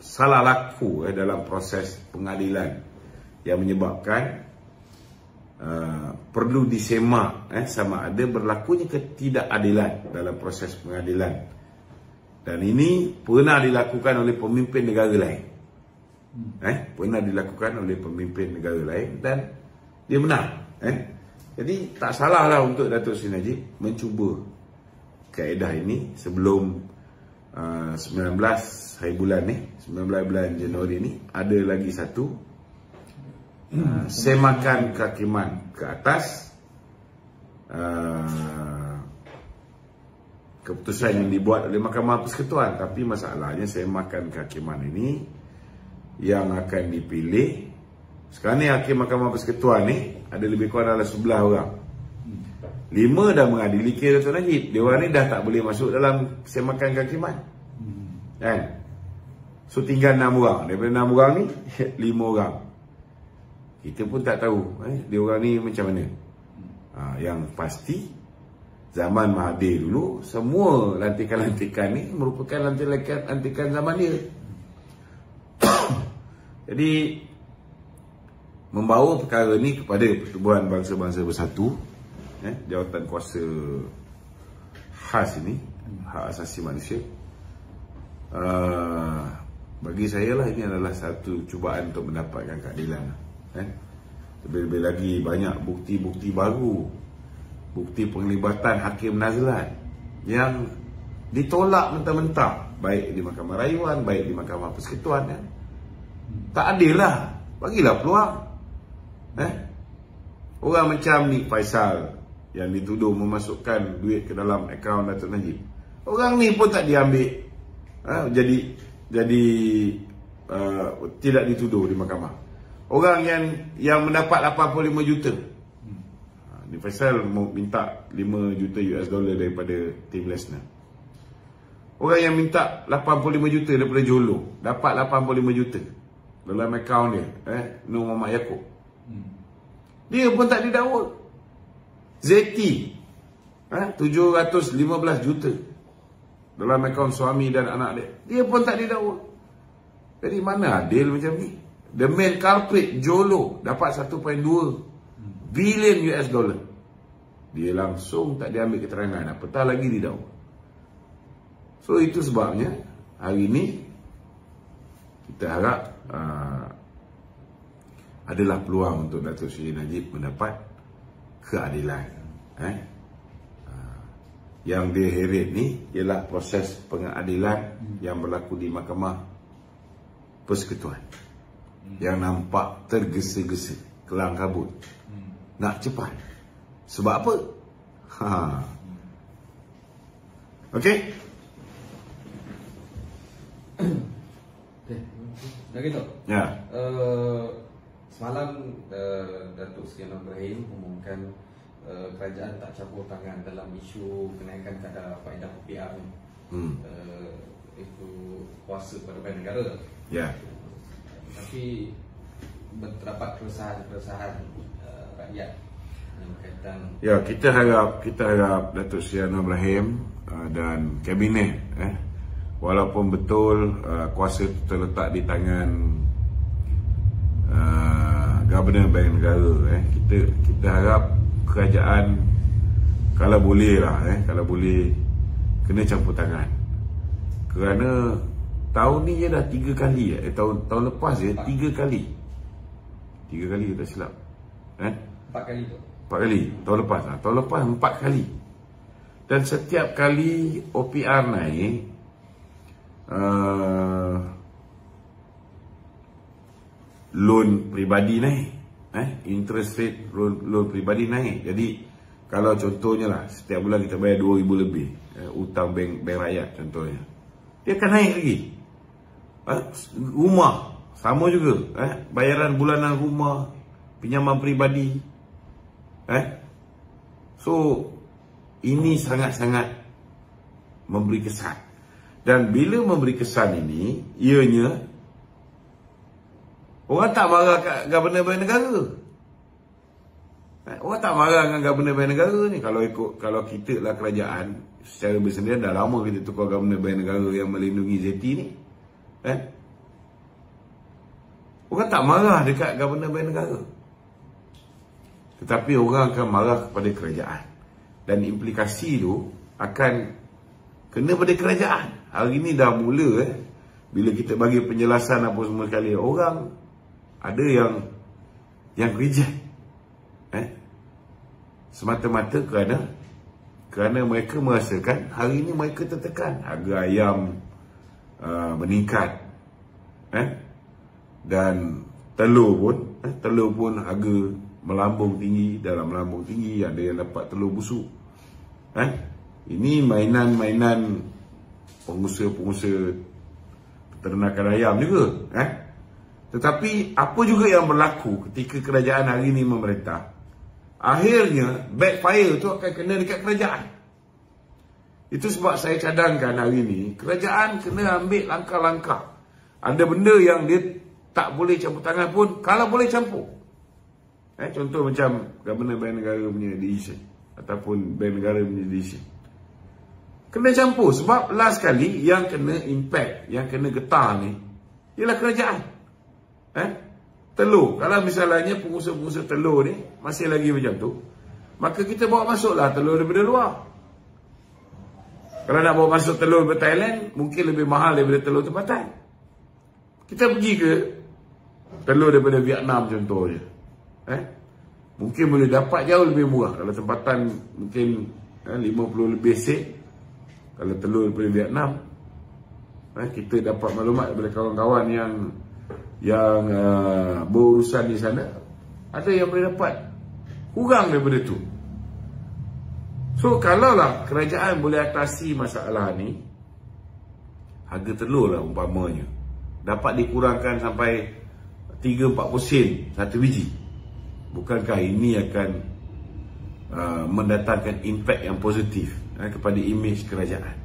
salah laku dalam proses pengadilan yang menyebabkan perlu disemak sama ada berlakunya ketidakadilan dalam proses pengadilan. Dan ini pernah dilakukan oleh pemimpin negara lain. Pernah dilakukan oleh pemimpin negara lain dan dia menang. Jadi tak salahlah untuk Datuk Seri Najib mencuba kaedah ini sebelum 19 bulan Januari ni ada lagi satu semakan kehakiman ke atas keputusan yang dibuat oleh Mahkamah Persekutuan. Tapi masalahnya semakan kehakiman ini yang akan dipilih sekarang ni, hakim Mahkamah Persekutuan ni ada lebih kurang dalam 11 orang. 5 dah mengadili kes Datuk Najib. Dia orang ni dah tak boleh masuk dalam semakan kehakiman. So tinggal 6 orang. Daripada 6 orang ni 5 orang. Kita pun tak tahu dia orang ni macam mana. Yang pasti zaman Mahathir dulu semua lantikan-lantikan ni merupakan lantikan zaman dia. Jadi membawa perkara ni kepada Pertubuhan Bangsa-Bangsa Bersatu, jawatan kuasa khas ini, hak asasi manusia, bagi saya lah ini adalah satu cubaan untuk mendapatkan keadilan. Lebih-lebih lagi banyak bukti-bukti baru, bukti penglibatan Hakim Nazlan yang ditolak mentah-mentah, baik di Mahkamah Rayuan, baik di Mahkamah Persekutuan. Tak adil lah. Bagilah peluang. Orang macam Nik Faisal yang dituduh memasukkan duit ke dalam akaun Datuk Najib, orang ni pun tak diambil, jadi tidak dituduh di mahkamah. Orang yang mendapat 85 juta, Nik Faisal mau minta 5 juta US dollar daripada Tim Lesnar. Orang yang minta 85 juta daripada Jolo dapat 85 juta dalam akaun dia, Nur Muhammad Yaakob. Dia pun tak didakwa. Zeti 715 juta dalam akaun suami dan anak dia, dia pun tak didakwa. Jadi mana adil macam ni? The main culprit Jolo dapat 1.2 bilion US dollar. Dia langsung tak diambil keterangan, apatah lagi didakwa. So itu sebabnya hari ini kita harap adalah peluang untuk Datuk Seri Najib mendapat keadilan. Yang dia heret ni ialah proses pengadilan yang berlaku di Mahkamah Persekutuan, yang nampak tergesa-gesa, kelang kabut, nak cepat. Sebab apa? Okey. Dah gitu? Ya. Semalam Datuk Seri Anwar Ibrahim umumkan kerajaan tak campur tangan dalam isu kenaikan kadar faedah OPR ni. Itu kuasa pada bank negara. Ya. Tapi terdapat keresahan rakyat berkaitan. Ya, kita harap Datuk Seri Anwar Ibrahim dan kabinet walaupun betul kuasa itu terletak di tangan Governor Bank Negara, kita harap kerajaan kalau boleh lah, kalau boleh kena campur tangan. Kerana tahun ni je dah 3 kali, tahun lepas je 3 kali. 3 kali kita silap. 4 kali tu. 4 kali. Tahun lepas 4 kali. Dan setiap kali OPR naik, loan peribadi naik, interest rate loan peribadi naik. Jadi kalau contohnya lah, setiap bulan kita bayar 2,000 lebih, hutang bank rakyat contohnya, dia akan naik lagi. Rumah sama juga, bayaran bulanan rumah, pinjaman peribadi. So ini sangat-sangat memberi kesan. Dan bila memberi kesan ini, ianya orang tak marah kat Governor Bank Negara. Orang tak marah dengan Governor Bank Negara ni. Kalau kita lah kerajaan, secara bersendirian dah lama kita tukar Governor Bank Negara yang melindungi ZT ni. Orang tak marah dekat Governor Bank Negara. Tetapi orang akan marah kepada kerajaan. Dan implikasi tu akan kena pada kerajaan. Hari ni dah mula bila kita bagi penjelasan apa semua sekali, orang ada yang reject, semata-mata kerana mereka merasakan hari ini mereka tertekan, harga ayam meningkat, dan telur pun harga melambung tinggi. Dalam melambung tinggi ada yang dapat telur busuk. Ini mainan pengusaha-pengusaha peternakan ayam juga. Tetapi apa juga yang berlaku ketika kerajaan hari ini memerintah, akhirnya backfire tu akan kena dekat kerajaan. Itu sebab saya cadangkan hari ini kerajaan kena ambil langkah-langkah. Ada benda yang dia tak boleh campur tangan pun, kalau boleh campur. Contoh macam Governor Bank Negara punya decision ataupun Bank Negara punya decision, kena campur. Sebab last kali yang kena impact, yang kena getah ni ialah kerajaan. Telur, kalau misalnya pengusaha-pengusaha telur ni masih lagi macam tu, maka kita bawa masuklah telur daripada luar. Kalau nak bawa masuk telur daripada Thailand, mungkin lebih mahal daripada telur tempatan. Kita pergi ke telur daripada Vietnam contohnya, mungkin boleh dapat jauh lebih murah. Kalau tempatan mungkin 50 lebih sen. Kalau telur daripada Vietnam, kita dapat maklumat daripada kawan-kawan yang berurusan di sana, ada yang boleh dapat kurang daripada tu. So kalaulah kerajaan boleh atasi masalah ni, harga telur lah umpamanya dapat dikurangkan sampai 3-40 sen satu biji, bukankah ini akan mendatangkan impak yang positif kepada imej kerajaan?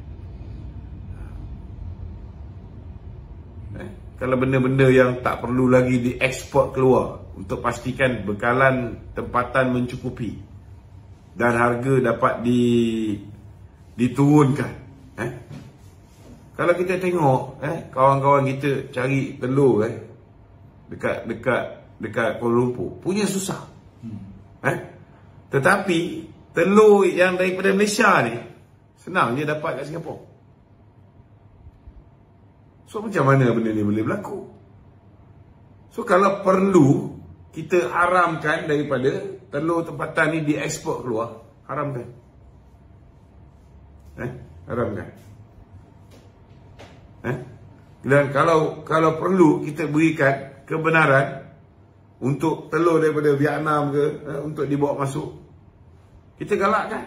Kalau benda-benda yang tak perlu lagi dieksport keluar, untuk pastikan bekalan tempatan mencukupi dan harga dapat diturunkan. Kalau kita tengok kawan-kawan kita cari telur dekat Kuala Lumpur punya susah. Tetapi telur yang daripada Malaysia ni senang je dapat kat Singapura. So macam mana benda ni boleh berlaku? So kalau perlu kita haramkan daripada telur tempatan ni dieksport keluar, haramkan. Haramkan. Dan kalau perlu kita berikan kebenaran untuk telur daripada Vietnam ke, untuk dibawa masuk, kita galakkan.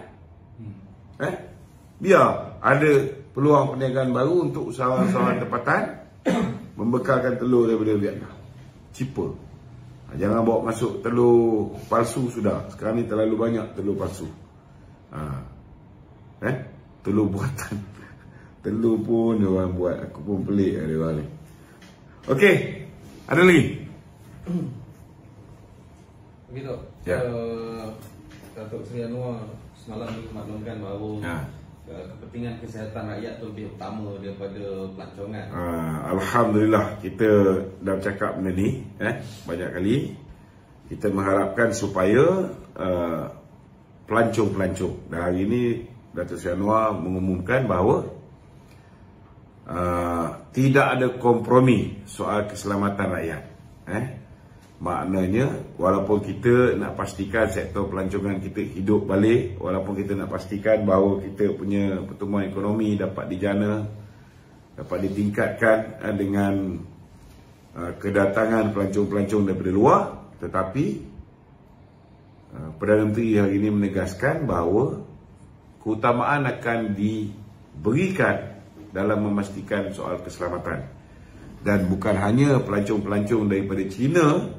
Biar ada peluang perniagaan baru untuk usahawan-usahawan tempatan membekalkan telur daripada Vietnam. Cheaper. Jangan bawa masuk telur palsu sudah. Sekarang ni terlalu banyak telur palsu. Telur buatan. Telur pun orang buat. Aku pun pelik ada orang ni. Okey. Ada lagi? Begitu. Ya. Datuk Seri Anwar semalam maklumkan bahawa kepentingan kesihatan rakyat tu lebih utama daripada pelancongan. Alhamdulillah, kita dah cakap benda ni banyak kali. Kita mengharapkan supaya pelancong-pelancong, dan hari ini Datuk Seri Anwar mengumumkan bahawa tidak ada kompromi soal keselamatan rakyat. Maknanya walaupun kita nak pastikan sektor pelancongan kita hidup balik, walaupun kita nak pastikan bahawa kita punya pertumbuhan ekonomi dapat dijana, dapat ditingkatkan dengan kedatangan pelancong-pelancong daripada luar, tetapi Perdana Menteri hari ini menegaskan bahawa keutamaan akan diberikan dalam memastikan soal keselamatan. Dan bukan hanya pelancong-pelancong daripada China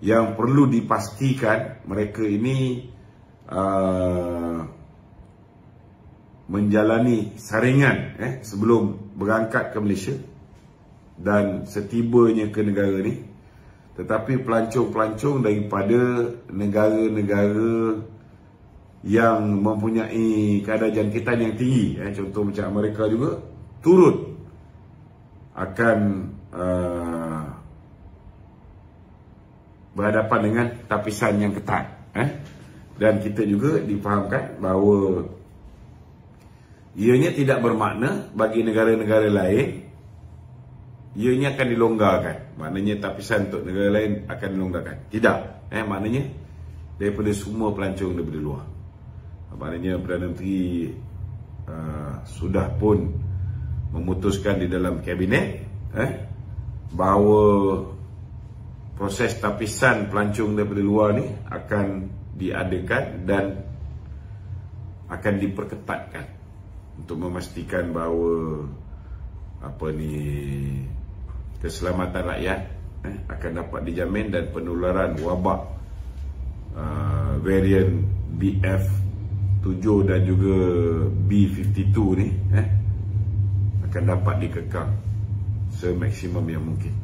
yang perlu dipastikan mereka ini menjalani saringan sebelum berangkat ke Malaysia dan setibanya ke negara ni, tetapi pelancong-pelancong daripada negara-negara yang mempunyai kadar jangkitan yang tinggi, contoh macam Amerika juga, turut akan berhadapan dengan tapisan yang ketat. Dan kita juga difahamkan bahawa ianya tidak bermakna bagi negara-negara lain ianya akan dilonggarkan. Maknanya tapisan untuk negara lain akan dilonggarkan. Tidak. Maknanya daripada semua pelancong daripada luar. Maknanya Perdana Menteri sudah pun memutuskan di dalam kabinet bahawa proses tapisan pelancong daripada luar ni akan diadakan dan akan diperketatkan untuk memastikan bahawa keselamatan rakyat akan dapat dijamin dan penularan wabak varian BF7 dan juga B52 ni akan dapat dikekang semaksimum yang mungkin.